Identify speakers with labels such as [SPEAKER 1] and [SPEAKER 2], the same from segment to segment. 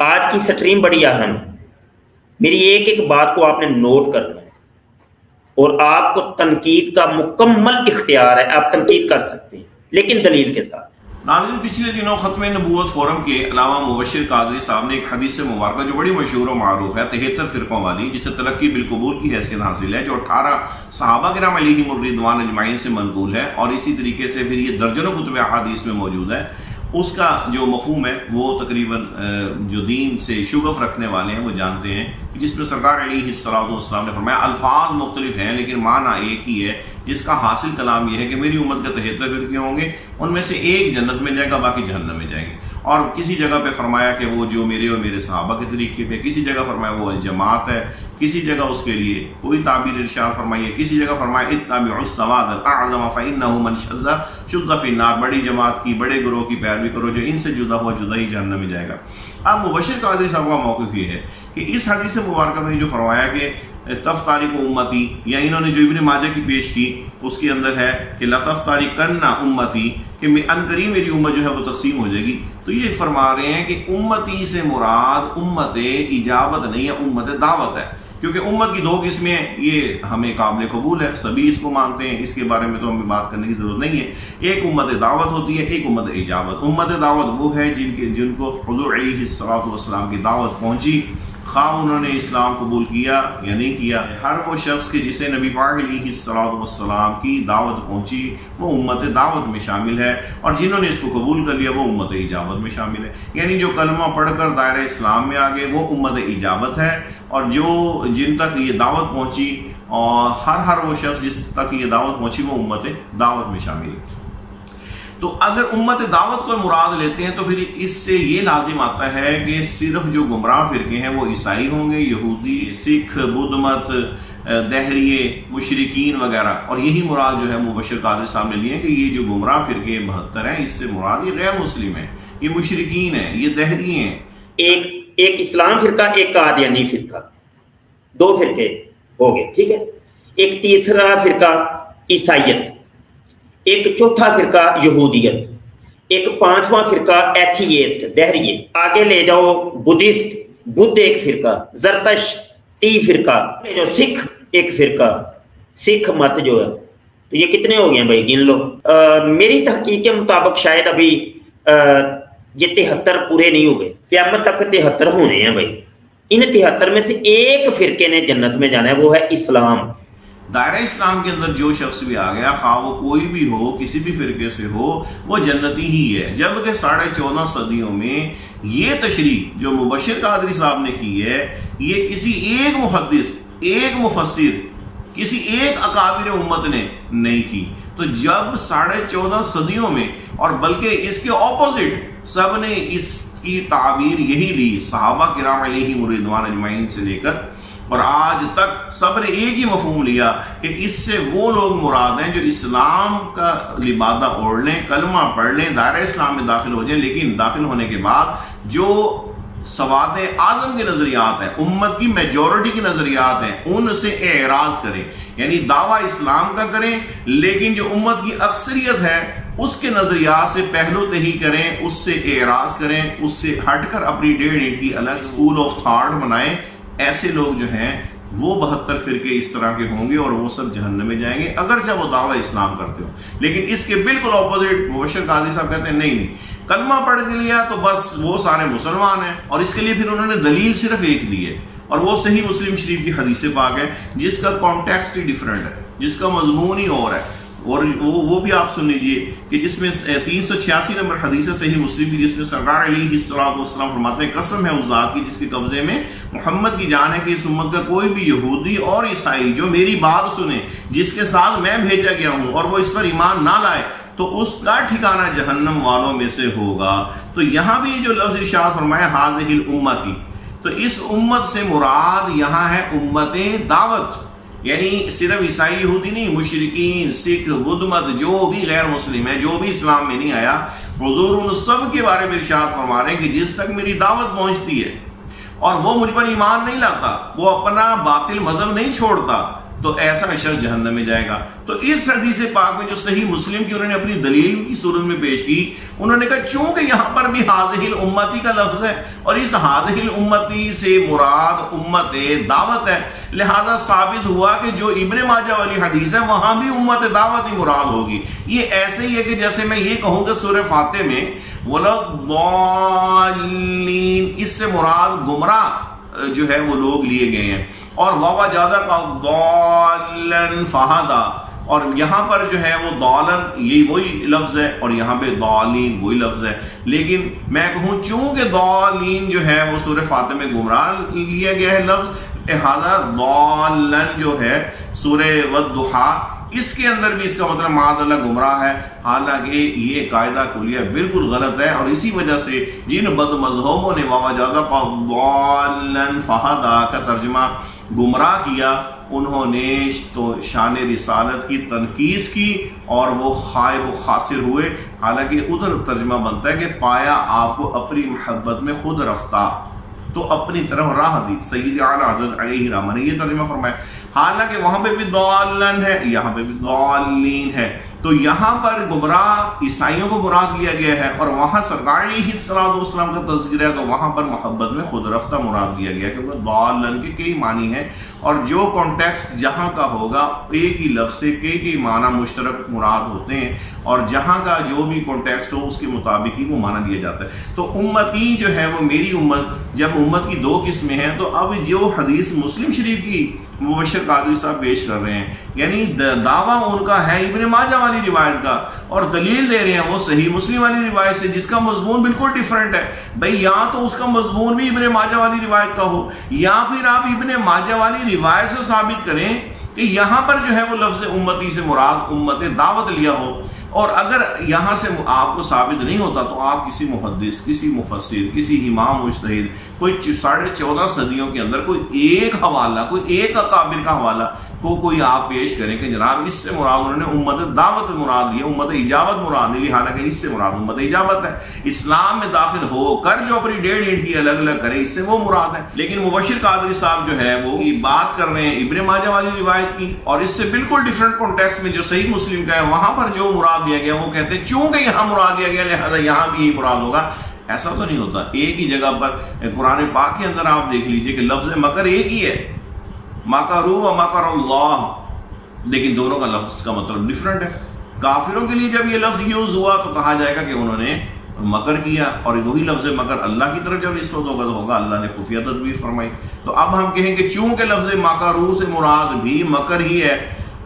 [SPEAKER 1] آج کی سٹریم بڑی اہم ہے، میری ایک ایک بات کو آپ نے نوٹ کرنا ہے اور آپ کو تنقید کا مکمل اختیار ہے، آپ تنقید کر سکتے ہیں لیکن دلیل کے ساتھ۔
[SPEAKER 2] ناظرین، پچھلے دنوں ختم نبوت فورم کے علامہ مبشر قادری صاحب نے ایک حدیث مبارکہ جو بڑی مشہور و معروف ہے 73 فرقوں والی، جسے تلقی بالقبول کی حیثیت حاصل ہے، جو 18 صحابہ کرام علیہم الرضوان اجمعین سے منقول ہے اور اسی طریقے سے پھر یہ درجنوں کتب احادیث میں موجود ہے، اس کا جو مفہوم ہے وہ تقریباً جو دین سے شغف رکھنے والے ہیں وہ جانتے ہیں، جس میں سرکار علیہ السلام نے فرمایا الفاظ مختلف ہیں لیکن معنی ایک ہی ہے، جس کا حاصل کلام یہ ہے کہ میری امت کے 73 فرقے ہوں گے، ان میں سے ایک جنت میں جائے گا، باقی جہنم میں جائیں گے۔ اور کسی جگہ پہ فرمایا کہ وہ جو میرے اور میرے صحابہ کے طریقے پہ، کسی جگہ فرمایا وہ الجماعت ہے، کسی جگہ اس کے لیے کوئی تعبیر ارشاد فرمائی ہے، کسی جگہ فرمایا اتبعوا السواد الاعظم فانه من شذ شذ فی النار، بڑی جماعت کی، بڑے گروہ کی پیروی کرو، جو ان سے جدا ہوا جدا ہی جہنم میں جائے گا۔ اب مبشر قادری صاحب کا موقف یہ ہے کہ اس حدیث مبارکہ میں جو فرمایا کہ تفترق امتی، یا انہوں نے جو ابن ماجہ کی پیش کی اس کے اندر ہے کہ لتفترقن امتی، کہ عنقریب میری امت جو ہے وہ تقسیم ہو جائے گی، تو یہ فرما رہے ہیں کہ امتی سے مراد امت اجابت نہیں ہے، امت دعوت ہے، کیونکہ امت کی 2 قسمیں ہیں، یہ ہمیں قابل قبول ہے، سبھی اس کو مانتے ہیں، اس کے بارے میں تو ہمیں بات کرنے کی ضرورت نہیں ہے۔ ایک امت دعوت ہوتی ہے، ایک امت اجابت۔ امت دعوت وہ ہے جن کو حضور علیہ السلام کی دعوت پہنچی، خواہ انہوں نے اسلام قبول کیا یا نہیں کیا، ہر وہ شخص کے جسے نبی پاک علیہ السلام کی دعوت پہنچی وہ امت دعوت میں شامل ہے، اور جنہوں نے اس کو قبول کر لیا وہ امت اجابت میں شامل ہے۔ یعنی جو کلمہ پڑھ کر دائرہ اسلام میں آگے وہ امت اجابت ہے، اور جن تک یہ دعوت پہنچی، اور ہر وہ شخص جس تک یہ دعوت پہنچی وہ امت دعوت میں شامل ہے۔ تو اگر امت دعوت کو مراد لیتے ہیں تو پھر اس سے یہ لازم آتا ہے کہ صرف جو گمراہ فرقے ہیں وہ عیسائی ہوں گے، یہودی، سکھ، بدھ مت، دہریے، مشرکین وغیرہ، اور یہی مراد جو ہے مبشر قادری صاحب نے لیے کہ یہ جو گمراہ فرقے 72 ہیں، اس سے مراد یہ غیر مسلم ہیں، یہ مشرکین ہیں، یہ دہری ہیں۔
[SPEAKER 1] ایک اسلام فرقہ، ایک قادیانی فرقہ، 2 فرقے ہو گئے، ٹھیک ہے۔ ایک تیسرا فرقہ عیسائیت، ایک چوتھا فرقہ یہودیت، ایک 5واں فرقہ ایتھیسٹ، دہریے، آگے لے جاؤ بدھسٹ، بدھ ایک فرقہ، زرتشتی فرقہ، جو سکھ ایک فرقہ، سکھ مت جو ہے، تو یہ کتنے ہو گئے بھائی، گن لو۔ میری تحقیق کے مطابق شاید ابھی یہ 73 پورے نہیں ہوئے، قیامت تک 73 ہونے ہیں بھائی۔ ان 73 میں سے ایک فرقے نے جنت میں جانا ہے، وہ ہے اسلام۔
[SPEAKER 2] دائرہ اسلام کے اندر جو شخص بھی آ گیا، خواہ وہ کوئی بھی ہو، کسی بھی فرقے سے ہو، وہ جنتی ہی ہے۔ جبکہ 14.5 صدیوں میں یہ تشریح جو مبشر قادری صاحب نے کی ہے، یہ کسی ایک محدث، ایک مفسر، کسی ایک اکابر امت نے نہیں کی۔ تو جب 14.5 صدیوں میں، اور بلکہ اس کے اپوزٹ سب نے اس کی تعبیر یہی لی، صحابہ کرام علیہم الرضوان اجمعین سے لے کر اور آج تک سب نے ایک ہی مفہوم لیا کہ اس سے وہ لوگ مراد ہیں جو اسلام کا لبادہ اوڑھ لیں، کلمہ پڑھ لیں، دائرہ اسلام میں داخل ہو جائیں، لیکن داخل ہونے کے بعد جو سواد اعظم کے نظریات ہیں، امت کی میجورٹی کے نظریات ہیں، ان سے اعراض کریں، یعنی دعویٰ اسلام کا کریں، لیکن جو امت کی اکثریت ہے اس کے نظریات سے پہلو تہی کریں، اس سے اعراض کریں، اس سے ہٹ کر اپنی 1.5 اینٹ کی الگ اسکول آف تھاٹ بنائیں۔ ایسے لوگ جو ہیں وہ 72 فرقے اس طرح کے ہوں گے اور وہ سب جہنم میں جائیں گے، اگرچہ وہ دعویٰ اسلام کرتے ہو۔ لیکن اس کے بالکل اپوزٹ مبشر قادری صاحب کہتے ہیں نہیں، کلمہ پڑھ لیا تو بس وہ سارے مسلمان ہیں، اور اس کے لیے پھر انہوں نے دلیل صرف ایک دی ہے، اور وہ صحیح مسلم شریف کی حدیث پاک ہے، جس کا کانٹیکسٹ ہی ڈیفرنٹ ہے، جس کا مضمون ہی اور ہے، اور وہ بھی آپ سن لیجئے کہ جس میں 386 نمبر حدیث ہے صحیح مسلم کی، جس میں سرکار علیہ السلام فرماتے ہیں قسم ہے اس ذات کی جس کے قبضے میں محمد کی جان ہے کہ اس امت کا کوئی بھی یہودی اور عیسائی جو میری بات سنے، جس کے ساتھ میں بھیجا گیا ہوں، اور وہ اس پر ایمان نہ لائے، تو اس کا ٹھکانہ جہنم والوں میں سے ہوگا۔ تو یہاں بھی جو لفظ ارشاد فرمایا ہذہ الامتی، تو اس امت سے مراد یہاں ہے امت دعوت، یعنی صرف عیسائی یہودی نہیں، مشرکین، سکھ، بدھ مت، جو بھی غیر مسلم ہے، جو بھی اسلام میں نہیں آیا، حضور ان سب کے بارے میں ارشاد فرما رہے ہیں کہ جس تک میری دعوت پہنچتی ہے اور وہ مجھ پر ایمان نہیں لاتا، وہ اپنا باطل مذہب نہیں چھوڑتا، تو ایسا شخص جہنم میں جائے گا۔ تو اس حدیث پاک میں جو صحیح مسلم کی انہوں نے اپنی دلیل کی صورت میں پیش کی، انہوں نے کہا چونکہ یہاں پر بھی حاذہ الامتی کا لفظ ہے اور اس حاذہ الامتی سے مراد امت دعوت ہے، لہذا ثابت ہوا کہ جو ابن ماجہ والی حدیث ہے وہاں بھی امت دعوت ہی مراد ہوگی۔ یہ ایسے ہی ہے کہ جیسے میں یہ کہوں کہ سورہ فاتح میں وَلَا الضَّالِّينَ، اس سے مراد گمراہ جو ہے وہ لوگ لیے گئے ہیں، اور وَوَجَدَكَ ضَالًّا فَهَدَىٰ، اور یہاں پر جو ہے وہ ضالن یہ وہی لفظ ہے اور یہاں پہ ضالین وہی لفظ ہے، لیکن میں کہوں چونکہ ضالین جو ہے وہ سورہ فاتح میں گمراہ لیا گیا ہے لفظ، لہذا ضالن جو ہے سورہ والضحیٰ اس کے اندر بھی اس کا مطلب معاذ اللہ گمراہ ہے، حالانکہ یہ قاعدہ کلیہ بالکل غلط ہے، اور اسی وجہ سے جن بد مذہبوں نے وَوَجَدَكَ ضَالًّا فَهَدَىٰ کا ترجمہ گمراہ کیا، انہوں نے تو شان رسالت کی تنقیص کی اور وہ خائب و خاسر ہوئے، حالانکہ ادھر ترجمہ بنتا ہے کہ پایا آپ کو اپنی محبت میں خود رفتہ تو اپنی طرف راہ دی، سید اعلیٰ حضرت علیہ الرحمہ نے یہ ترجمہ فرمایا، حالانکہ وہاں پہ بھی ضالن ہے یہاں پہ بھی ضالین ہے، تو یہاں پر گمراہ عیسائیوں کو مراد لیا گیا ہے اور وہاں سرکار علیہ السلام کا تذکرہ ہے تو وہاں پر محبت میں خود رفتہ مراد لیا گیا، کیونکہ ضالن کے کئی معنی ہیں اور جو کانٹیکسٹ جہاں کا ہوگا ایک ہی لفظ سے کئی معنی مشترک مراد ہوتے ہیں، اور جہاں کا جو بھی کانٹیکسٹ ہو اس کے مطابق ہی وہ معنی لیا جاتا ہے۔ تو امتی جو ہے وہ میری امت، جب امت کی دو قسمیں ہیں تو اب جو حدیث مسلم شریف کی مبشر قادری صاحب پیش کر رہے ہیں، یعنی دعویٰ ان کا ہے ابن ماجہ والی روایت کا اور دلیل دے رہے ہیں وہ صحیح مسلم والی روایت سے جس کا مضمون بالکل ڈیفرنٹ ہے۔ بھئی یا تو اس کا مضمون بھی ابن ماجہ والی روایت کا ہو، یا پھر آپ ابن ماجہ والی روایت سے ثابت کریں کہ یہاں پر جو ہے وہ لفظ امتی سے مراد امت دعوت لیا ہو، اور اگر یہاں سے آپ کو ثابت نہیں ہوتا تو آپ کسی محدث، کسی مفسر، کسی امام مجتہد، کوئی 14.5 صدیوں کے اندر کوئی ایک حوالہ، کوئی ایک اکابر کا حوالہ کوئی آپ پیش کریں کہ جناب اس سے مراد انہوں نے امت دعوت مراد لیا، امت اجابت مراد نہیں لی، حالانکہ اس سے مراد امت اجابت ہے، اسلام میں داخل ہو کر جو اپنی 1.5 اینٹ کی الگ الگ کرے اس سے وہ مراد ہے۔ لیکن مبشر قادری صاحب جو ہے وہ یہ بات کر رہے ہیں ابن ماجہ والی روایت کی، اور اس سے بالکل ڈیفرنٹ کانٹیکسٹ میں جو صحیح مسلم کا ہے وہاں پر جو مراد دیا گیا وہ کہتے ہیں چونکہ یہاں مراد دیا گیا لہذا یہاں بھی یہی مراد ہوگا۔ ایسا تو نہیں ہوتا، ایک ہی جگہ پر قرآن پاک کے اندر آپ دیکھ لیجئے کہ لفظ مکر ایک ہی ہے، مکروا و مکر اللہ، لیکن دونوں کا لفظ کا مطلب ڈیفرنٹ ہے۔ کافروں کے لیے جب یہ لفظ یوز ہوا تو کہا جائے گا کہ انہوں نے مکر کیا، اور وہی لفظ مکر اللہ کی طرف جب نسبت ہوگا تو ہوگا اللہ نے خفیہ تدبیر فرمائی۔ تو اب ہم کہیں کہ چونکہ لفظ مکروا سے مراد بھی مکر ہی ہے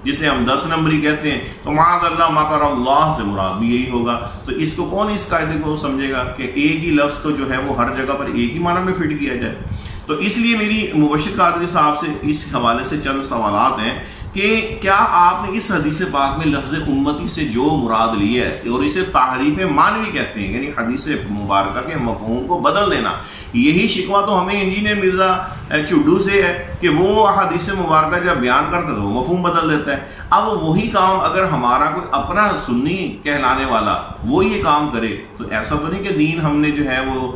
[SPEAKER 2] جسے ہم 10 نمبری کہتے ہیں، تو معاذ اللہ مکر اللہ سے مراد بھی یہی ہوگا۔ تو اس کو کون اس قاعدے کو سمجھے گا کہ ایک ہی لفظ کو جو ہے وہ ہر جگہ پر ایک ہی معنی میں فٹ کیا جائے؟ تو اس لیے میری مبشر قادری صاحب سے اس حوالے سے چند سوالات ہیں کہ کیا آپ نے اس حدیث پاک میں لفظ امتی سے جو مراد لی ہے اور اسے تحریف معنوی کہتے ہیں، یعنی حدیث مبارکہ کے مفہوم کو بدل دینا، یہی شکوہ تو ہمیں انجینئر مرزا چڈو سے ہے کہ وہ حدیث مبارکہ جب بیان کرتا ہے تو وہ مفہوم بدل دیتا ہے۔ اب وہی کام اگر ہمارا کوئی اپنا سنی کہلانے والا وہ یہ کام کرے تو ایسا تو نہیں کہ دین ہم نے جو ہے وہ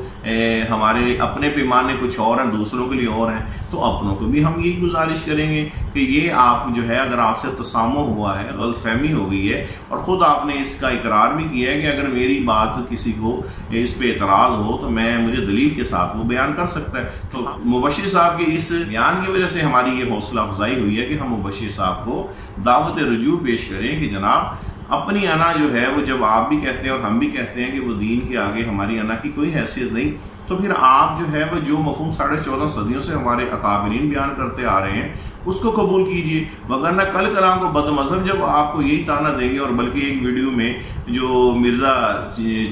[SPEAKER 2] ہمارے اپنے پیمانے کچھ اور ہیں دوسروں کے لیے اور ہیں، تو اپنوں کو بھی ہم یہی گزارش کریں گے کہ یہ آپ جو ہے اگر آپ سے تسامح ہوا ہے، غلط فہمی ہو گئی ہے، اور خود آپ نے اس کا اقرار بھی کیا ہے کہ اگر میری بات کسی کو اس پہ اعتراض ہو تو مجھے دلیل کے ساتھ وہ بیان کر سکتا ہے۔ تو مبشر صاحب کے اس بیان کی وجہ سے ہماری یہ حوصلہ افزائی ہوئی ہے کہ ہم مبشر صاحب کو دعوت رجوع پیش کریں کہ جناب اپنی انا جو ہے وہ جب آپ بھی کہتے ہیں اور ہم بھی کہتے ہیں کہ وہ دین کے آگے ہماری انا کی کوئی حیثیت نہیں، تو پھر آپ جو ہے وہ جو مفہوم 14.5 صدیوں سے ہمارے اکابرین بیان کرتے آ رہے ہیں اس کو قبول کیجئے، وگرنہ کل کلام کو بد مذہب جب آپ کو یہی تانا دیں گے، اور بلکہ ایک ویڈیو میں جو مرزا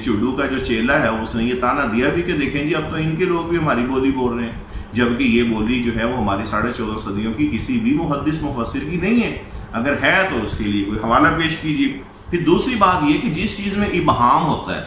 [SPEAKER 2] چڈو کا جو چیلا ہے اس نے یہ تانا دیا بھی کہ دیکھیں جی اب تو ان کے لوگ بھی ہماری بولی بول رہے ہیں، جبکہ یہ بولی جو ہے وہ ہماری 14.5 صدیوں کی کسی بھی محدث مفسر کی نہیں ہے، اگر ہے تو اس کے لیے کوئی حوالہ پیش کیجیے۔ پھر دوسری بات یہ کہ جس چیز میں ابہام ہوتا ہے،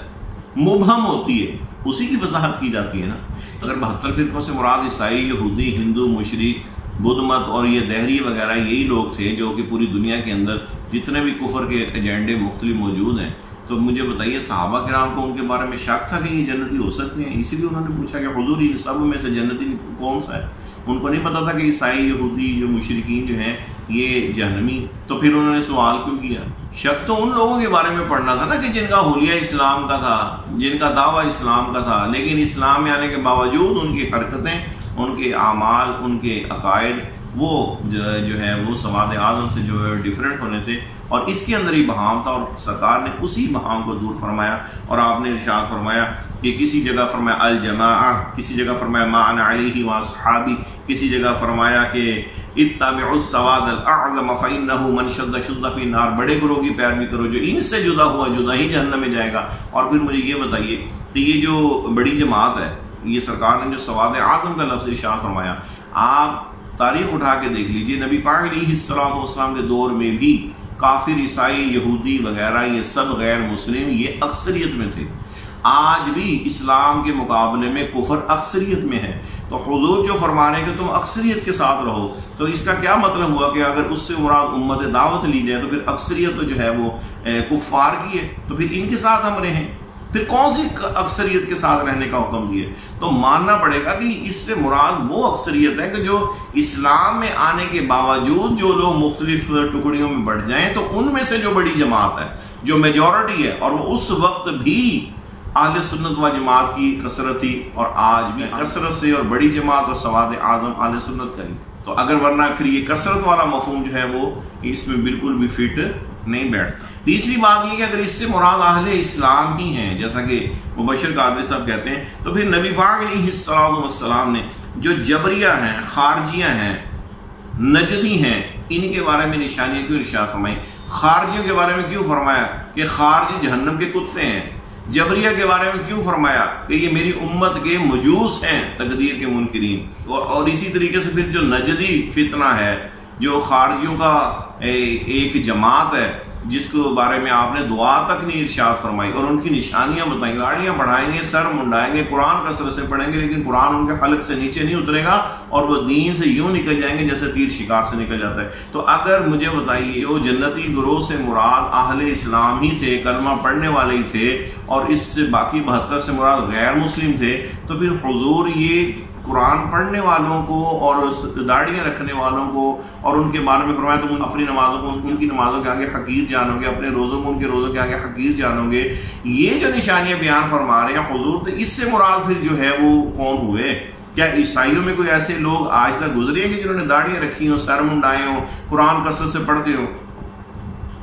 [SPEAKER 2] مبہم ہوتی ہے، اسی کی وضاحت کی جاتی ہے نا۔ اگر 72 فرقوں سے مراد عیسائی، یہودی، ہندو، مشرک، بدھ مت اور یہ دہری وغیرہ یہی لوگ تھے جو کہ پوری دنیا کے اندر جتنے بھی کفر کے ایجنڈے مختلف موجود ہیں، تو مجھے بتائیے صحابہ کرام کو ان کے بارے میں شک تھا کہ یہ جنتی ہو سکتے ہیں؟ اسی لیے انہوں نے پوچھا کہ حضور ان سب میں سے جنتی کون سا ہے؟ ان کو نہیں پتا تھا کہ عیسائی، یہودی، جو مشرکین جو ہیں یہ جہنمی. تو پھر انہوں نے سوال کیوں کیا؟ شک تو ان لوگوں کے بارے میں پڑھنا تھا نا کہ جن کا حلیہ اسلام کا تھا، جن کا دعویٰ اسلام کا تھا، لیکن اسلام میں آنے کے باوجود ان کی حرکتیں، ان کے اعمال، ان کے عقائد وہ جو ہے وہ سواد اعظم سے جو ہے ڈیفرنٹ ہونے تھے، اور اس کے اندر ہی بہام تھا. اور سرکار نے اسی بہام کو دور فرمایا. اور آپ نے ارشاد فرمایا کہ کسی جگہ فرمایا الجماعہ، کسی جگہ فرمایا ما انا علیہ واصحابی، کسی جگہ فرمایا کہ اتبعوا السواد الاعظم فانه من شد شد فی النار، بڑے گروہ کی پیروی کرو، جو ان سے جدا ہوا جدا ہی جہنم میں جائے گا. اور پھر مجھے یہ بتائیے کہ یہ جو بڑی جماعت ہے، یہ سرکار نے جو سواد اعظم کا لفظ ارشاد فرمایا، آپ تاریخ اٹھا کے دیکھ لیجئے، نبی پاک علیہ الصلوۃ والسلام کے دور میں بھی کافر، عیسائی، یہودی وغیرہ یہ سب غیر مسلم یہ اکثریت میں تھے. آج بھی اسلام کے مقابلے میں کفر اکثریت میں ہے. تو حضور جو فرما رہے ہیں کہ تم اکثریت کے ساتھ رہو، تو اس کا کیا مطلب ہوا کہ اگر اس سے مراد امت دعوت لی جائے تو پھر اکثریت تو جو ہے وہ کفار کی ہے، تو پھر ان کے ساتھ ہم رہیں. پھر کون سی اکثریت کے ساتھ رہنے کا حکم دیا؟ تو ماننا پڑے گا کہ اس سے مراد وہ اکثریت ہے کہ جو اسلام میں آنے کے باوجود جو لوگ مختلف ٹکڑیوں میں بٹ جائیں، تو ان میں سے جو بڑی جماعت ہے، جو میجورٹی ہے، اور وہ اس وقت بھی اہل سنت و جماعت کی کثرت تھی، اور آج بھی کثرت سے اور بڑی جماعت اور سواد اعظم اہل سنت کا ہی. تو اگر ورنہ پھر یہ کثرت والا مفہوم جو ہے وہ اس میں بالکل بھی فٹ نہیں بیٹھتا. تیسری بات یہ کہ اگر اس سے مراد اہل اسلام ہی ہیں جیسا کہ مبشر قادری صاحب کہتے ہیں، تو پھر نبی پاک علیہ الصلوۃ والسلام نے جو جبریہ ہیں، خارجیہ ہیں، نجدی ہیں، ان کے بارے میں نشانیاں کیوں ارشاد فرمائی؟ خارجیوں کے بارے میں کیوں فرمایا کہ خارجی جہنم کے کتے ہیں؟ جبریہ کے بارے میں کیوں فرمایا کہ یہ میری امت کے مجوس ہیں، تقدیر کے منکرین؟ اور اسی طریقے سے پھر جو نجدی فتنہ ہے، جو خارجیوں کا ایک جماعت ہے جس کے بارے میں آپ نے دعا تک نہیں ارشاد فرمائی، اور ان کی نشانیاں بتائیں، گاڑیاں بڑھائیں گے، سر منڈائیں گے، قرآن کثرت سے پڑھیں گے، لیکن قرآن ان کے حلق سے نیچے نہیں اترے گا، اور وہ دین سے یوں نکل جائیں گے جیسے تیر شکار سے نکل جاتا ہے. تو اگر مجھے بتائیے وہ جنتی گروہ سے مراد اہل اسلام ہی تھے، کلمہ پڑھنے والے ہی تھے، اور اس سے باقی 72 سے مراد غیر مسلم تھے، تو پھر حضور یہ قرآن پڑھنے والوں کو اور داڑیاں رکھنے والوں کو اور ان کے بارے میں فرمایا تم اپنی نمازوں کو ان کی نمازوں کے آگے حقیر جانو گے، اپنے روزوں کو ان کے روزوں کے آگے حقیر جانو گے. یہ جو نشانیاں بیان فرما رہے ہیں حضور، تو اس سے مراد پھر جو ہے وہ کون ہوئے؟ کیا عیسائیوں میں کوئی ایسے لوگ آج تک گزرے ہیں کہ جنہوں نے داڑیاں رکھی ہوں، سر منڈائے ہوں، قرآن کثرت سے پڑھتے ہوں؟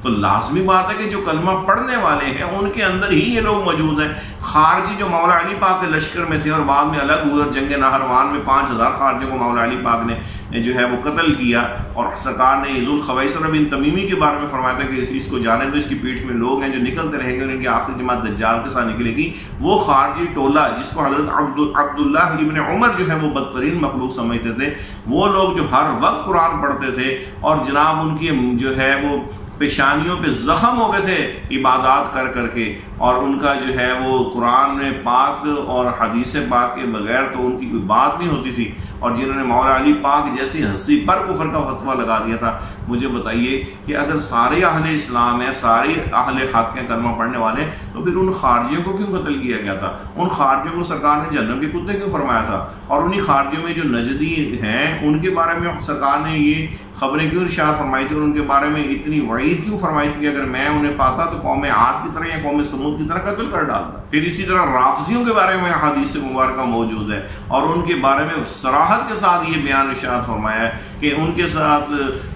[SPEAKER 2] تو لازمی بات ہے کہ جو کلمہ پڑھنے والے ہیں ان کے اندر ہی یہ لوگ موجود ہیں. خارجی جو مولا علی پاک کے لشکر میں تھے اور بعد میں الگ ہوئے، اور جنگ نہروان میں 5000 خارجیوں کو مولا علی پاک نے جو ہے وہ قتل کیا، اور سرکار نے ذوالخویصرہ بن تمیمی کے بارے میں فرمایا تھا کہ اس کو جانے دو، اس کی پیٹھ میں لوگ ہیں جو نکلتے رہیں گے اور ان کی آخری جماعت دجال کے ساتھ نکلے گی. وہ خارجی ٹولہ جس کو حضرت عبداللہ ابن عمر جو ہے وہ بدترین مخلوق سمجھتے تھے، وہ لوگ جو ہر وقت قرآن پڑھتے تھے، اور جناب ان کی جو ہے وہ پیشانیوں پہ زخم ہو گئے تھے عبادات کر کر کے، اور ان کا جو ہے وہ قرآن پاک اور حدیث پاک کے بغیر تو ان کی کوئی بات نہیں ہوتی تھی، اور جنہوں نے مولا علی پاک جیسی ہستی پر کفر کا فتویٰ لگا دیا تھا. مجھے بتائیے کہ اگر سارے اہل اسلام ہیں، سارے اہل حق ہیں، کلمہ پڑھنے والے، تو پھر ان خارجیوں کو کیوں قتل کیا گیا تھا؟ ان خارجیوں کو سرکار نے جہنم کے کتے کیوں فرمایا تھا؟ اور انہی خارجیوں میں جو نجدی ہیں ان کے بارے میں سرکار نے یہ خبریں کیوں ارشاد فرمائی تھی، اور ان کے بارے میں اتنی وعید کیوں فرمائی تھی کہ اگر میں انہیں پاتا تو قوم عاد کی طرح یا قوم سمود کی طرح قتل کر ڈالتا؟ پھر اسی طرح رافضیوں کے بارے میں حدیث مبارکہ موجود ہے، اور ان کے بارے میں صراحت کے ساتھ یہ بیان ارشاد فرمایا ہے کہ ان کے ساتھ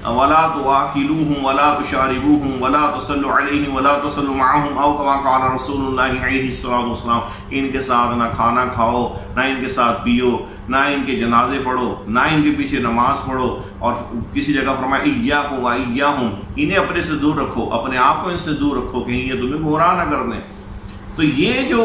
[SPEAKER 2] ولا تواکلوہم ولا تشاربوہم ولا تصلوا علیہم ولا تصلوا معہم او کما قال رسول اللہ علیہ الصلوۃ والسلام. ان کے ساتھ نہ کھانا کھاؤ، نہ ان کے ساتھ پیو، نہ ان کے جنازے پڑھو، نہ ان کے پیچھے نماز پڑھو، اور کسی جگہ فرمایا ایاکم و ایاہم، انہیں اپنے سے دور رکھو، اپنے آپ کو ان سے دور رکھو کہیں یہ تمہیں گمراہ نہ کر دیں. تو یہ جو،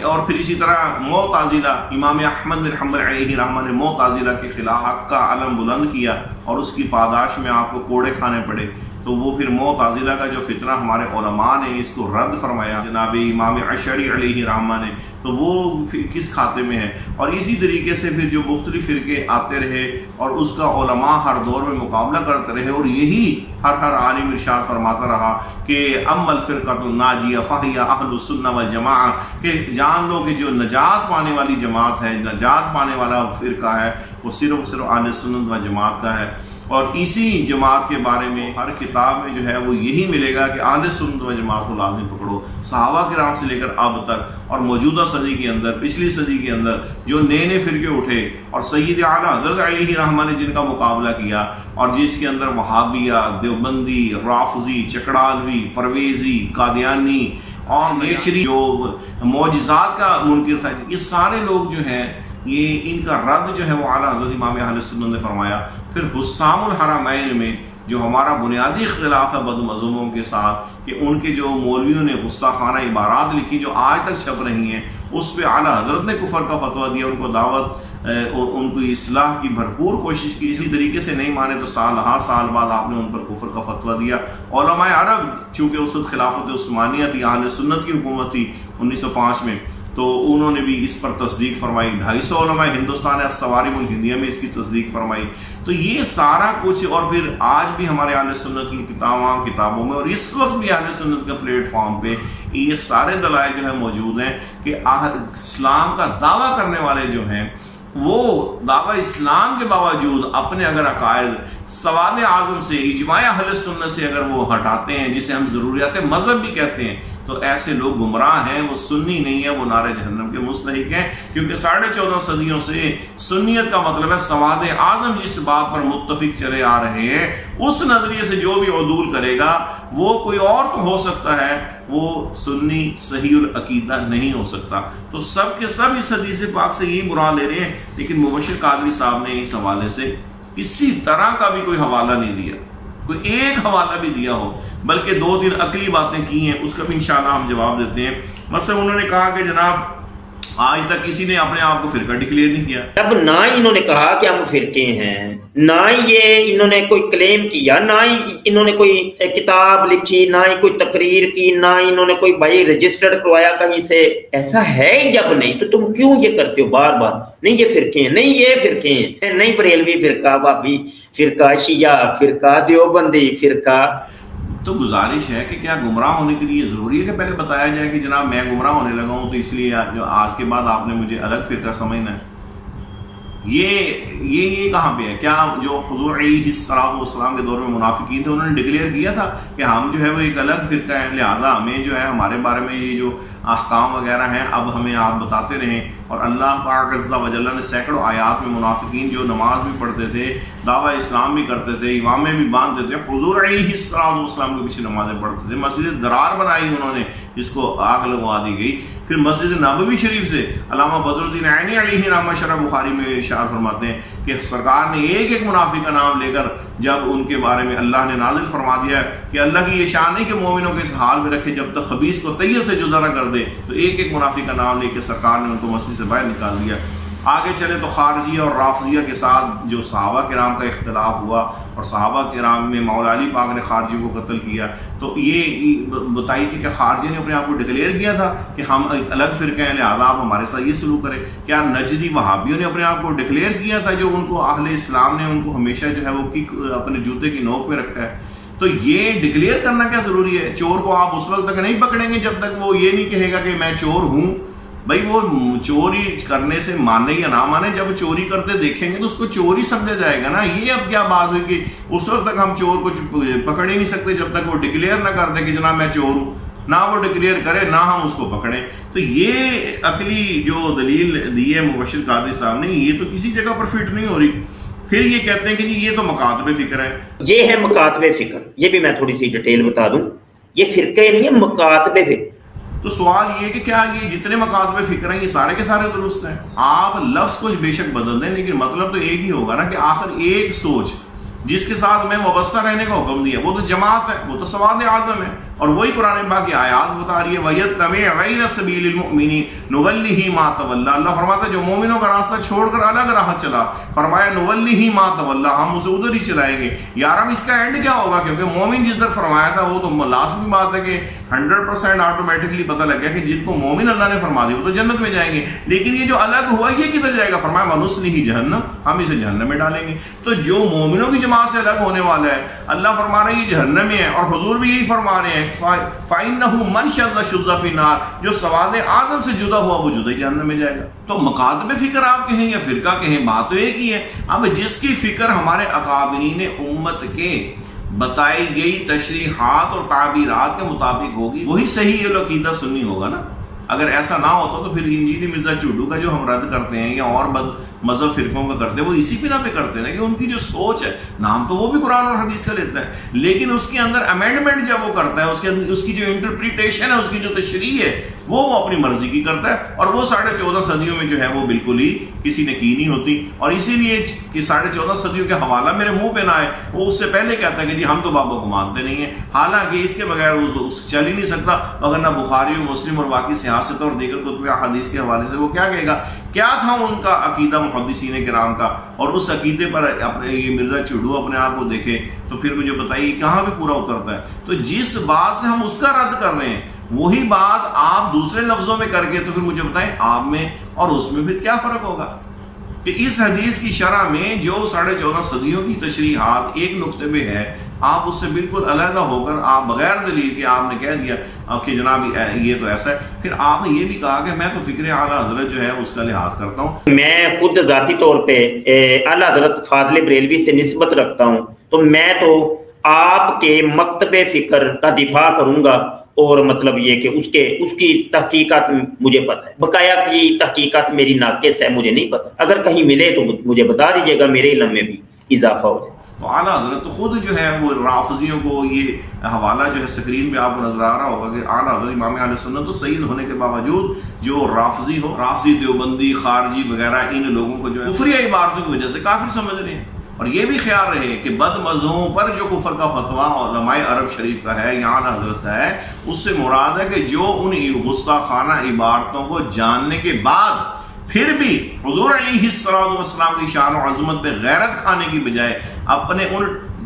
[SPEAKER 2] اور پھر اسی طرح معتزلہ، امام احمد بن حنبل علیہ رحمہ نے معتزلہ کے خلاف حق کا علم بلند کیا، اور اس کی پاداش میں آپ کو کوڑے کھانے پڑے. تو وہ پھر معتزلہ کا جو فتنہ ہمارے علماء نے اس کو رد فرمایا جناب امام اشعری علیہ رحمہ نے، تو وہ کس کھاتے میں ہے. اور اسی طریقے سے پھر جو مختلف فرقے آتے رہے اور اس کا علماء ہر دور میں مقابلہ کرتے رہے، اور یہی ہر عالم ارشاد فرماتا رہا کہ اما الفرقۃ الناجیہ فہی اہل السنہ والجماعہ، کہ جان لو کہ جو نجات پانے والی جماعت ہے، نجات پانے والا فرقہ ہے، وہ صرف اہل سنت و جماعت کا ہے. اور اسی جماعت کے بارے میں ہر کتاب میں جو ہے وہ یہی ملے گا کہ اہل سنت و جماعت کو لازم پکڑو. صحابہ کرام سے لے کر اب تک اور موجودہ صدی کے اندر، پچھلی صدی کے اندر جو نئے نئے فرقے اٹھے اور سید اعلیٰ حضرت علیہ رحمہ نے جن کا مقابلہ کیا، اور جس کے اندر وہابیہ، دیوبندی، رافضی، چکڑالوی، پرویزی، قادیانی اور نیچری جو معجزات کا منکر تھا، یہ سارے لوگ جو ہیں یہ ان کا رد جو ہے وہ اعلیٰ حضرت امام اہل سنت نے فرمایا. پھر حسام الحرمین میں جو ہمارا بنیادی اختلاف ہے بد مذہبوں کے ساتھ، کہ ان کے جو مولویوں نے غصہ خانہ عبارات لکھی جو آج تک چھپ رہی ہیں، اس پہ اعلیٰ حضرت نے کفر کا فتویٰ دیا، ان کو دعوت اور ان کو اصلاح کی بھرپور کوشش کی. اسی طریقے سے نہیں مانے تو سال بعد آپ نے ان پر کفر کا فتویٰ دیا. علماء عرب چونکہ اس وقت خلافت عثمانیہ تھی، اہل سنت کی حکومت تھی 1905 میں، تو انہوں نے بھی اس پر تصدیق فرمائی. 250 علماء ہندوستان الصوارم الہندیہ میں اس کی تصدیق فرمائی. تو یہ سارا کچھ، اور پھر آج بھی ہمارے اہل سنت کی کتابوں میں اور اس وقت بھی اہل سنت کے پلیٹ فارم پہ یہ سارے دلائل جو ہے موجود ہیں کہ اسلام کا دعویٰ کرنے والے جو ہیں وہ دعویٰ اسلام کے باوجود اپنے اگر عقائد سواد اعظم سے، اجماع اہل سنت سے اگر وہ ہٹاتے ہیں، جسے ہم ضروریات مذہب بھی کہتے ہیں، تو ایسے لوگ گمراہ ہیں، وہ سنی نہیں ہیں، وہ نار جہنم کے مستحق ہیں. کیونکہ 14.5 صدیوں سے سنیت کا مطلب ہے سواد اعظم جس بات پر متفق چلے آ رہے ہیں، اس نظریے سے جو بھی عدول کرے گا وہ کوئی اور تو ہو سکتا ہے، وہ سنی صحیح العقیدہ نہیں ہو سکتا. تو سب کے سب اس حدیث پاک سے یہی مراد لے رہے ہیں. لیکن مبشر قادری صاحب نے اس حوالے سے کسی طرح کا بھی کوئی حوالہ نہیں دیا، کوئی ایک حوالہ بھی دیا ہو، بلکہ 2-3 عقلی باتیں کی ہیں، اس کا بھی انشاءاللہ ہم جواب دیتے ہیں. مثلا انہوں نے کہا کہ جناب آج تک کسی نے اپنے آپ کو فرقہ ڈکلیئر نہیں کیا.
[SPEAKER 1] اب نہ انہوں نے کہا کہ ہم فرقے ہیں، نہ یہ انہوں نے کوئی کلیم کیا، نہ ہی انہوں نے کوئی کتاب لکھی، نہ ہی کوئی تقریر کی، نہ انہوں نے کوئی بھائی رجسٹرڈ کروایا کہیں سے. ایسا ہے ہی جب نہیں تو تم کیوں یہ کرتے ہو بار بار؟ نہیں یہ فرقے ہیں، نہیں یہ فرقے ہیں، نہیں بریلوی فرقہ، وہابی فرقہ، شیعہ فرقہ، دیوبندی فرقہ.
[SPEAKER 2] تو گزارش ہے کہ کیا گمراہ ہونے کے لیے ضروری ہے کہ پہلے بتایا جائے کہ جناب میں گمراہ ہونے لگا ہوں تو اس لیے جو آج کے بعد آپ نے مجھے الگ فرقہ سمجھنا ہے؟ یہ کہاں پہ ہے؟ کیا جو حضور علیہ السلام کے دور میں منافقین تھے انہوں نے ڈکلیئر کیا تھا کہ ہم جو ہے وہ ایک الگ فرقہ ہے، لہذا ہمیں جو ہے ہمارے بارے میں یہ جو احکام وغیرہ ہیں اب ہمیں آپ بتاتے رہیں؟ اور اللہ پاک عز و جل نے سینکڑوں آیات میں منافقین جو نماز بھی پڑھتے تھے، دعویٰ اسلام بھی کرتے تھے، امامیں بھی باندھتے تھے، حضور علیہ السلام کے پیچھے نمازیں پڑھتے تھے. مسجد درار بنائی انہوں نے جس کو آگ لگوا دی گئی. پھر مسجد نبوی شریف سے علامہ بدر الدین عینی علیہ رحمہ شرح بخاری میں ارشاد فرماتے ہیں کہ سرکار نے ایک ایک منافق کا نام لے کر جب ان کے بارے میں اللہ نے نازل فرما دیا کہ اللہ کی یہ شان نہیں کہ مومنوں کے اس حال میں رکھے جب تک خبیث کو طیب سے جدا نہ کر دے، تو ایک ایک منافق کا نام لے کے سرکار نے ان کو مسجد سے باہر نکال دیا. آگے چلے تو خارجیہ اور رافضیہ کے ساتھ جو صحابہ کرام کا اختلاف ہوا اور صحابہ کرام میں مولا علی پاک نے خارجیوں کو قتل کیا، تو یہ بتائیے کہ خارجیہ نے اپنے آپ کو ڈکلیئر کیا تھا کہ ہم ایک الگ فرقے ہیں لہذا آپ ہمارے ساتھ یہ سلوک کریں؟ کیا نجدی وہابیوں نے اپنے آپ کو ڈکلیئر کیا تھا جو ان کو اہل اسلام نے ان کو ہمیشہ جو ہے وہ اپنے جوتے کی نوک پہ رکھا ہے؟ تو یہ ڈکلیئر کرنا کیا ضروری ہے؟ چور کو آپ اس وقت تک نہیں پکڑیں گے جب تک وہ یہ نہیں کہے گا کہ میں چور ہوں. بھائی وہ چوری کرنے سے مانے یا نہ مانے، جب چوری کرتے دیکھیں گے تو اس کو چوری سمجھا جائے گا نا. یہ اب کیا بات ہوئی کہ اس وقت تک ہم چور کو پکڑ ہی نہیں سکتے جب تک وہ ڈکلیئر نہ کر دے کہ جناب میں چور ہوں، نہ وہ ڈکلیئر کرے نہ ہم اس کو پکڑیں. تو یہ عقلی جو دلیل دی ہے مبشر قادری صاحب نے، یہ تو کسی جگہ پر فٹ نہیں ہو رہی. پھر یہ کہتے ہیں کہ جی یہ تو مکاتب فکر ہے.
[SPEAKER 1] یہ ہے مکاتب فکر. یہ بھی میں تھوڑی سی ڈیٹیل بتا دوں، یہ فرقے نہیں ہے، مکاتب فکر.
[SPEAKER 2] تو سوال یہ کہ کیا یہ جتنے مکاتب فکر ہیں یہ سارے کے سارے درست ہیں؟ آپ لفظ کو بے شک بدل دیں لیکن مطلب تو ایک ہی ہوگا نا کہ آخر ایک سوچ جس کے ساتھ میں وابستہ رہنے کا حکم دیا وہ تو جماعت ہے، وہ تو سواد اعظم ہے. اور وہی قرآن پاک کی آیات بتا رہی ہے وَيَتَّبِعْ غَيْرَ سَبِيلِ الْمُؤْمِنِينَ نُوَلِّهِ مَا تَوَلَّى. اللہ فرماتا ہے جو مومنوں کا راستہ چھوڑ کر الگ راہ چلا، فرمایا نُوَلِّهِ مَا تَوَلَّى، ہم اسے ادھر ہی چلائیں گے. یار اب اس کا اینڈ کیا ہوگا؟ کیونکہ مومن جس طرح فرمایا تھا وہ تو لازمی بات ہے کہ 100% آٹومیٹکلی پتہ لگ گیا کہ جن کو مومن اللہ نے فرما دیا وہ تو جنت میں جائیں گے. لیکن یہ جو الگ ہوا یہ کدھر جائے گا؟ فرمایا وَنُصْلِهِ جہنم، ہم اسے جہنم میں ڈالیں گے. تو جو مومنوں کی جماعت سے الگ ہونے والا ہے اللہ فرما رہے ہیں یہ جہنم میں ہے، اور حضور بھی یہی فرما رہے ہیں فَإِنَّهُ مَنْ شَذَّ شُذَّ فِي النَّارِ، جو سواد اعظم سے جدا ہوا وہ جدا ہی جہنم میں جائے گا۔ تو مکاتب فکر آپ کہیں یا فرقہ کہیں، بات تو ایک ہی ہے۔ اب جس کی فکر ہمارے اکابرین امت کے بتائی گئی تشریحات اور تعبیرات کے مطابق ہوگی وہی صحیح عقیدہ سنی ہوگا نا۔ اگر ایسا نہ ہوتا تو پھر انجینی مرزا چوڈو کا جو ہم رد کرتے ہیں یا اور مذہب فرقوں کا کرتے ہیں وہ اسی بنا پہ کرتے ہیں کہ ان کی جو سوچ ہے، نام تو وہ بھی قرآن اور حدیث کا لیتا ہے، لیکن اس کے اندر امینڈمنٹ جب وہ کرتا ہے، اس کی جو انٹرپریٹیشن ہے، اس کی جو تشریح ہے وہ اپنی مرضی کی کرتا ہے، اور وہ 14.5 صدیوں میں جو ہے وہ بالکل ہی کسی نے کی نہیں ہوتی۔ اور اسی لیے کہ 14.5 صدیوں کے حوالہ میرے منہ پہ نہ آئے، وہ اس سے پہلے کہتا ہے کہ جی ہم تو بابا کو مانتے نہیں ہیں، حالانکہ اس کے بغیر وہ چل ہی نہیں سکتا۔ اگر نہ بخاری و مسلم اور باقی سیاست اور دیگر کتب احادیث کے حوالے سے وہ کیا کہے گا، کیا تھا ان کا عقیدہ محدثین کرام کا، اور اس عقیدے پر اپنے یہ مرزا چوڈو اپنے آپ کو دیکھے تو پھر مجھے بتائیے کہاں پہ پورا اترتا ہے۔ تو جس بات سے ہم اس کا رد کر رہے ہیں وہی بات آپ دوسرے لفظوں میں کر کے تو پھر مجھے بتائیں آپ میں اور اس میں پھر کیا فرق ہوگا؟ کہ اس حدیث کی شرح میں جو 14.5 صدیوں کی تشریحات ایک نقطے پہ ہے، آپ اس سے بالکل علیحدہ ہو کر آپ بغیر دلیل کہ آپ نے کہہ دیا کہ جناب یہ تو ایسا ہے، پھر آپ نے یہ بھی کہا کہ میں تو فکر اعلیٰ حضرت جو ہے اس کا لحاظ کرتا ہوں۔
[SPEAKER 1] میں خود ذاتی طور پہ اعلیٰ حضرت فاضل بریلوی سے نسبت رکھتا ہوں، تو میں تو آپ کے مکتب فکر کا دفاع کروں گا، اور مطلب یہ کہ اس کی تحقیقات مجھے پتہ ہے، بقایا کی تحقیقات میری ناقص ہے، مجھے نہیں پتہ، اگر کہیں ملے تو مجھے بتا دیجیے گا، میرے علم میں بھی اضافہ ہو جائے۔
[SPEAKER 2] تو اعلیٰ حضرت خود جو ہے وہ رافضیوں کو یہ حوالہ جو ہے سکرین پہ آپ کو نظر آ رہا ہوگا کہ اعلیٰ حضرت امام اہل سنت و سید ہونے کے باوجود جو رافضی ہو، رافضی دیوبندی خارجی وغیرہ، ان لوگوں کو جو ہے کفری عبارتوں کی وجہ سے کافر سمجھ رہے ہیں، اور یہ بھی خیال رہے کہ بد مذہبوں پر جو کفر کا فتویٰ علماء عرب شریف کا ہے یا اعلیٰ حضرت کا ہے، اس سے مراد ہے کہ جو ان غصہ خانہ عبارتوں کو جاننے کے بعد پھر بھی حضور علیہ السلام کی شان و عظمت پہ غیرت کھانے کی بجائے اپنے ان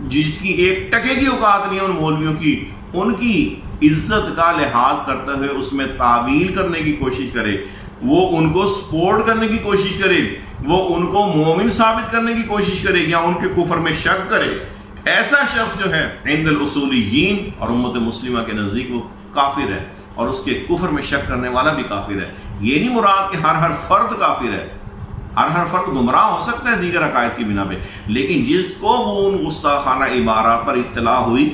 [SPEAKER 2] جس کی ایک ٹکے کی اوقات نہیں ہے ان مولویوں کی، ان کی عزت کا لحاظ کرتے ہوئے اس میں تعویل کرنے کی کوشش کرے، وہ ان کو سپورٹ کرنے کی کوشش کرے، وہ ان کو مومن ثابت کرنے کی کوشش کرے یا ان کے کفر میں شک کرے، ایسا شخص جو ہے عند الاصولیین اور امت مسلمہ کے نزدیک وہ کافر ہے، اور اس کے کفر میں شک کرنے والا بھی کافر ہے۔ یہ نہیں مراد کہ ہر فرد کافر ہے، ہر فرد گمراہ ہو سکتا ہے دیگر عقائد کی بنا پہ، لیکن جس کو وہ ان غصہ خانہ عبارات پر اطلاع ہوئی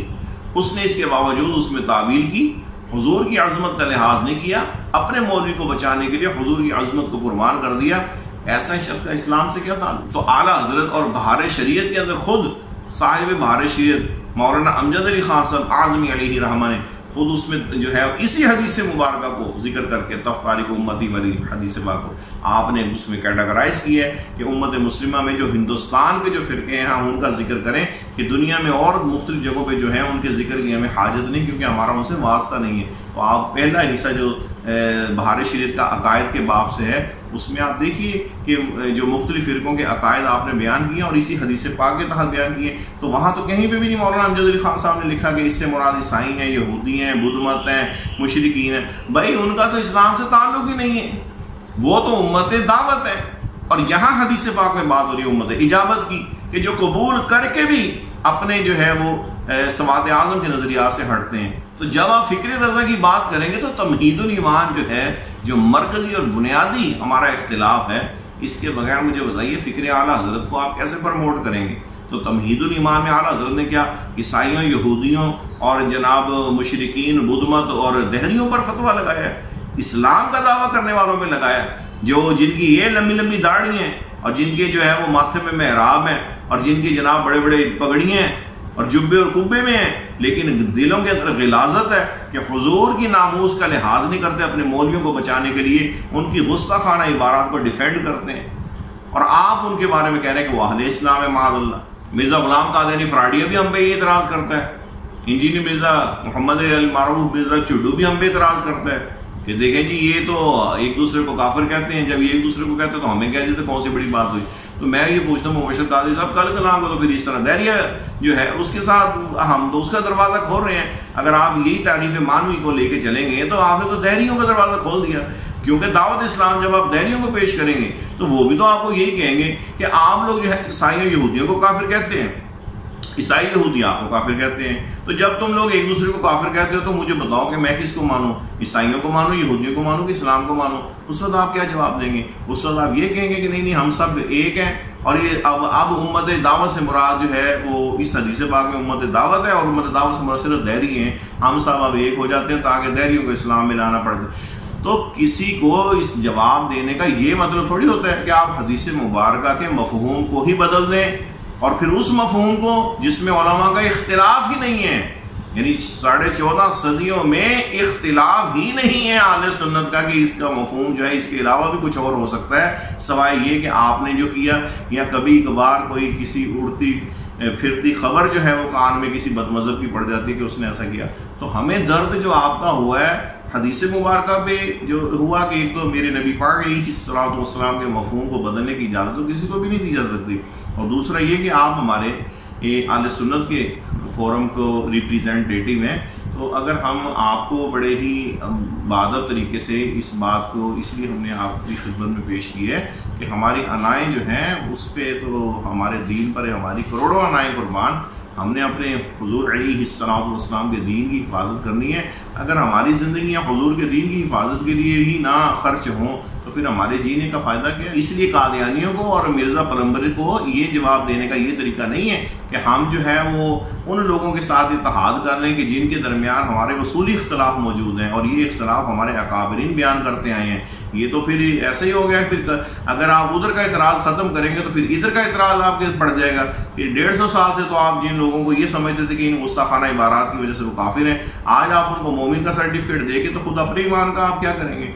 [SPEAKER 2] اس نے اس کے باوجود اس میں تعویل کی، حضور کی عظمت کا لحاظ نہیں کیا، اپنے مولوی کو بچانے کے لیے حضور کی عظمت کو قربان کر دیا، ایسا شخص کا اسلام سے کیا تعلق؟ تو اعلیٰ حضرت اور بہار شریعت کے اندر خود صاحب بہار شریعت مولانا امجد علی خان صاحب اعظمی علیہ رحمہ نے خود اس میں جو ہے اسی حدیث مبارکہ کو ذکر کر کے تفارق امتی والی حدیث پاک کو آپ نے اس میں کیٹاگرائز کی ہے کہ امت مسلمہ میں جو ہندوستان کے جو فرقے ہیں ہم ان کا ذکر کریں کہ دنیا میں اور مختلف جگہوں پہ جو ہیں ان کے ذکر کی ہمیں حاجت نہیں، کیونکہ ہمارا ان سے واسطہ نہیں ہے۔ تو آپ پہلا حصہ جو بہار شریعت کا عقائد کے باب سے ہے اس میں آپ دیکھیے کہ جو مختلف فرقوں کے عقائد آپ نے بیان کیے اور اسی حدیث پاک کے تحت بیان کیے، تو وہاں تو کہیں پہ بھی نہیں مولانا امجد علی خان صاحب نے لکھا کہ اس سے مراد عیسائی ہیں، یہودی ہیں، بدھ مت ہیں، مشرکین ہیں۔ بھائی ان کا تو اسلام سے تعلق ہی نہیں ہے، وہ تو امت دعوت ہے، اور یہاں حدیث پاک میں بات ہو رہی ہے امت اجابت کی کہ جو قبول کر کے بھی اپنے جو ہے وہ سواد اعظم کے نظریات سے ہٹتے ہیں۔ تو جب آپ فکر رضا کی بات کریں گے تو تمہید الایمان جو ہے جو مرکزی اور بنیادی ہمارا اختلاف ہے، اس کے بغیر مجھے بتائیے فکر اعلیٰ حضرت کو آپ کیسے پروموٹ کریں گے؟ تو تمہید الایمان میں اعلیٰ حضرت نے کیا عیسائیوں، یہودیوں اور جناب مشرکین، بدھ مت اور دہریوں پر فتویٰ لگایا ہے، اسلام کا دعویٰ کرنے والوں پہ لگایا، جو جن کی یہ لمبی لمبی داڑھی ہیں اور جن کے جو ہے وہ ماتھے میں محراب ہیں اور جن کی جناب بڑے بڑے پگڑیاں ہیں اور جبے اور کبے میں ہیں، لیکن دلوں کے اندر غلاظت ہے کہ حضور کی ناموس کا لحاظ نہیں کرتے، اپنے مولویوں کو بچانے کے لیے ان کی غصہ خانہ عبارات کو ڈیفینڈ کرتے ہیں، اور آپ ان کے بارے میں کہہ رہے ہیں کہ وہ اہل اسلام ہے معاذ اللہ۔ مرزا غلام قادیانی فراڈیہ بھی ہم پہ یہ اعتراض کرتا ہے، انجینئر مرزا محمد المعروف مرزا چوڈو بھی ہم پہ اعتراض کرتا ہے کہ دیکھیں جی یہ تو ایک دوسرے کو کافر کہتے ہیں، جب یہ ایک دوسرے کو کہتے ہیں تو ہمیں کہہ دیتے کون سی بڑی بات ہوئی۔ تو میں یہ پوچھتا ہوں مبشر قادری صاحب کل کلام کو تو پھر اس طرح دہریہ جو ہے اس کے ساتھ ہم تو اس کا دروازہ کھول رہے ہیں، اگر آپ یہی تعریف مانوی کو لے کے چلیں گے تو آپ نے تو دہریوں کا دروازہ کھول دیا، کیونکہ دعوت اسلام جب آپ دہریوں کو پیش کریں گے تو وہ بھی تو آپ کو یہی کہیں گے کہ آپ لوگ جو ہے عیسائیوں یہودیوں کو کافر کہتے ہیں، عیسائی یہودی آپ کو کافر کہتے ہیں. تو جب تم لوگ ایک دوسرے کو کافر کہتے ہو تو مجھے بتاؤ کہ میں کس کو مانوں؟ عیسائیوں کو مانوں، یہودیوں کو مانوں کہ اسلام کو مانوں؟ اس وقت آپ کیا جواب دیں گے؟ اس وقت آپ یہ کہیں گے کہ نہیں ہم سب ایک ہیں. اور یہ اب امت دعوت سے مراد جو ہے وہ اس حدیث پاک میں امت دعوت ہے، اور امت دعوت سے مراد صرف دہری ہیں. ہم سب اب ایک ہو جاتے ہیں تاکہ دہریوں کو اسلام میں لانا پڑتا. تو کسی کو اس جواب دینے کا یہ مطلب تھوڑی ہوتا ہے کہ آپ حدیث مبارکہ کے مفہوم کو ہی بدل دیں، اور پھر اس مفہوم کو جس میں علماء کا اختلاف ہی نہیں ہے، یعنی 14.5 صدیوں میں اختلاف ہی نہیں ہے اہل سنت کا کہ اس کا مفہوم جو ہے اس کے علاوہ بھی کچھ اور ہو سکتا ہے سوائے یہ کہ آپ نے جو کیا، یا کبھی کبھار کوئی کسی اڑتی پھرتی خبر جو ہے وہ کان میں کسی بد مذہب کی پڑ جاتی ہے کہ اس نے ایسا کیا. تو ہمیں درد جو آپ کا ہوا ہے حدیث مبارکہ پہ جو ہوا کہ ایک تو میرے نبی پاک علیہ الصلوۃ والسلام کے مفہوم کو بدلنے کی اجازت تو کسی کو بھی نہیں دی جا سکتی، اور دوسرا یہ کہ آپ ہمارے اہل سنت کے فورم کو ریپریزنٹیٹیو ہیں. تو اگر ہم آپ کو بڑے ہی باادب طریقے سے اس بات کو اس لیے ہم نے آپ کی خدمت میں پیش کی ہے کہ ہماری انائیں جو ہیں اس پہ تو ہمارے دین پر ہماری کروڑوں انائیں قربان. ہم نے اپنے حضور علیہ الصلوۃ والسلام کے دین کی حفاظت کرنی ہے. اگر ہماری زندگیاں حضور کے دین کی حفاظت کے لیے ہی نہ خرچ ہوں تو پھر ہمارے جینے کا فائدہ کیا؟ اس لیے قادیانیوں کو اور مرزا پیغمبر کو یہ جواب دینے کا یہ طریقہ نہیں ہے کہ ہم جو ہے وہ ان لوگوں کے ساتھ اتحاد کر لیں کہ جن کے درمیان ہمارے اصولی اختلاف موجود ہیں، اور یہ اختلاف ہمارے اکابرین بیان کرتے آئے ہیں. یہ تو پھر ایسا ہی ہو گیا. پھر اگر آپ ادھر کا اعتراض ختم کریں گے تو پھر ادھر کا اعتراض آپ کے پڑ جائے گا. پھر 150 سال سے تو آپ جن لوگوں کو یہ سمجھتے تھے کہ ان گستاخانہ عبارات کی وجہ سے وہ کافر ہیں، آج آپ ان کو مومن کا سرٹیفکیٹ دے کے تو خود اپنے ایمان کا آپ کیا کریں گے؟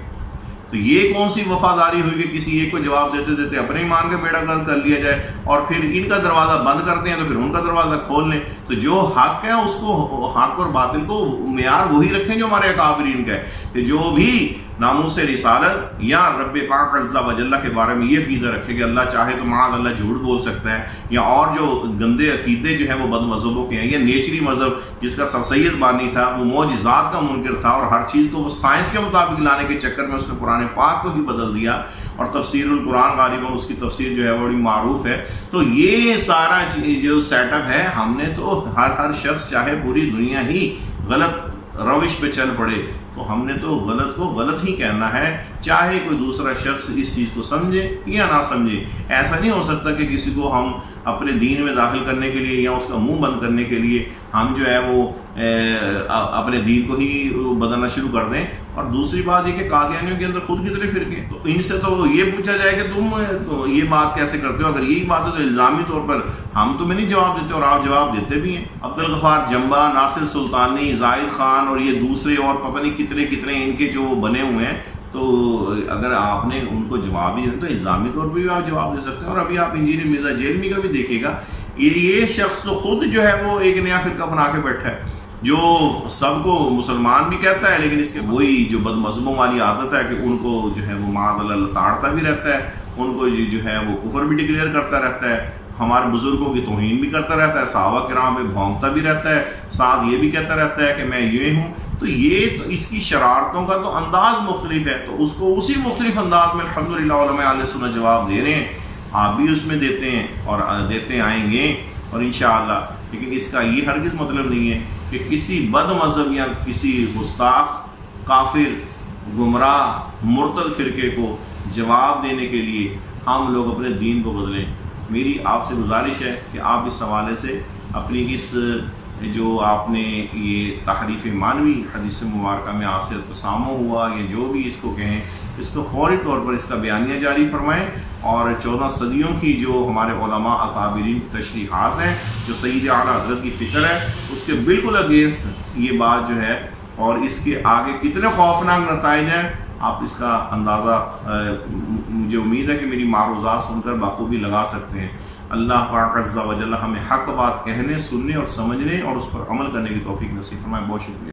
[SPEAKER 2] تو یہ کون سی وفاداری ہوئی کہ کسی ایک کو جواب دیتے دیتے اپنے ایمان کا بیڑا گرد کر لیا جائے، اور پھر ان کا دروازہ بند کرتے ہیں تو پھر ان کا دروازہ کھول لیں. تو جو حق ہے اس کو، حق اور باطل کو معیار وہی رکھیں جو ہمارے اکابرین کا ہے کہ جو بھی ناموس رسالت یا رب پاک عز و جل کے بارے میں یہ عقیدہ رکھے کہ اللہ چاہے تو معاذ اللہ جھوٹ بول سکتا ہے، یا اور جو گندے عقیدے جو ہیں وہ بد مذہبوں کے ہیں، یا نیچری مذہب جس کا سر سید بانی تھا وہ معجزات کا منکر تھا اور ہر چیز کو وہ سائنس کے مطابق لانے کے چکر میں اس نے قرآن پاک کو ہی بدل دیا، اور تفسیر القرآن غالباً اس کی تفسیر جو ہے بڑی معروف ہے. تو یہ سارا جو سیٹ اپ ہے ہم نے تو ہر شخص چاہے پوری دنیا ہی غلط روش پہ چل پڑے تو ہم نے تو غلط کو غلط ہی کہنا ہے، چاہے کوئی دوسرا شخص اس چیز کو سمجھے یا نہ سمجھے. ایسا نہیں ہو سکتا کہ کسی کو ہم اپنے دین میں داخل کرنے کے لیے یا اس کا منہ بند کرنے کے لیے ہم جو ہے وہ اپنے دین کو ہی بدلنا شروع کر دیں. اور دوسری بات یہ کہ قادیانیوں کے اندر خود کی طرف فرقے، تو ان سے تو یہ پوچھا جائے کہ تم تو یہ بات کیسے کرتے ہو؟ اگر یہی بات ہے تو الزامی طور پر ہم تمہیں نہیں جواب دیتے اور آپ جواب دیتے بھی ہیں. عبدالغفار جمبا، ناصر سلطانی، زاہد خان اور یہ دوسرے اور پتہ نہیں کتنے کتنے ان کے جو بنے ہوئے ہیں، تو اگر آپ نے ان کو جواب ہی دیا تو الزامی طور پر بھی آپ جواب دے سکتے ہیں. اور ابھی آپ انجینئر مرزا جیلمی کا بھی دیکھے گا، یہ شخص تو خود جو ہے وہ ایک نیا فرقہ بنا کے بیٹھا ہے جو سب کو مسلمان بھی کہتا ہے، لیکن اس کے وہی جو بد مذہبوں والی عادت ہے کہ ان کو جو ہے وہ معاذ اللہ تاڑتا بھی رہتا ہے، ان کو جو ہے وہ کفر بھی ڈکلیئر کرتا رہتا ہے، ہمارے بزرگوں کی توہین بھی کرتا رہتا ہے، صحابہ کرام پہ بھونکتا بھی رہتا ہے، ساتھ یہ بھی کہتا رہتا ہے کہ میں یہ ہوں. تو یہ تو اس کی شرارتوں کا تو انداز مختلف ہے، تو اس کو اسی مختلف انداز میں الحمدللہ علماء اہل سنت جواب دے رہے ہیں. آپ بھی اس میں دیتے ہیں اور دیتے آئیں گے اور انشاءاللہ. لیکن اس کا یہ ہرگز مطلب نہیں ہے کہ کسی بد مذہب یا کسی گستاخ، کافر، گمراہ، مرتد فرقے کو جواب دینے کے لیے ہم لوگ اپنے دین کو بدلیں. میری آپ سے گزارش ہے کہ آپ اس حوالے سے اپنی اس جو آپ نے یہ تحریف مانوی حدیث مبارکہ میں آپ سے تسامح ہوا یا جو بھی اس کو کہیں، اس کو فوری طور پر اس کا بیانیہ جاری فرمائیں. اور 14 صدیوں کی جو ہمارے علماء اکابرین کی تشریحات ہیں، جو سید اعلیٰ حضرت کی فکر ہے، اس کے بالکل اگینسٹ یہ بات جو ہے، اور اس کے آگے کتنے خوفناک نتائج ہیں آپ اس کا اندازہ مجھے امید ہے کہ میری معروضات سن کر بخوبی لگا سکتے ہیں. اللہ پاک عز و جل ہمیں حق بات کہنے، سننے اور سمجھنے اور اس پر عمل کرنے کی توفیق نصیب فرمائے. بہت شکریہ.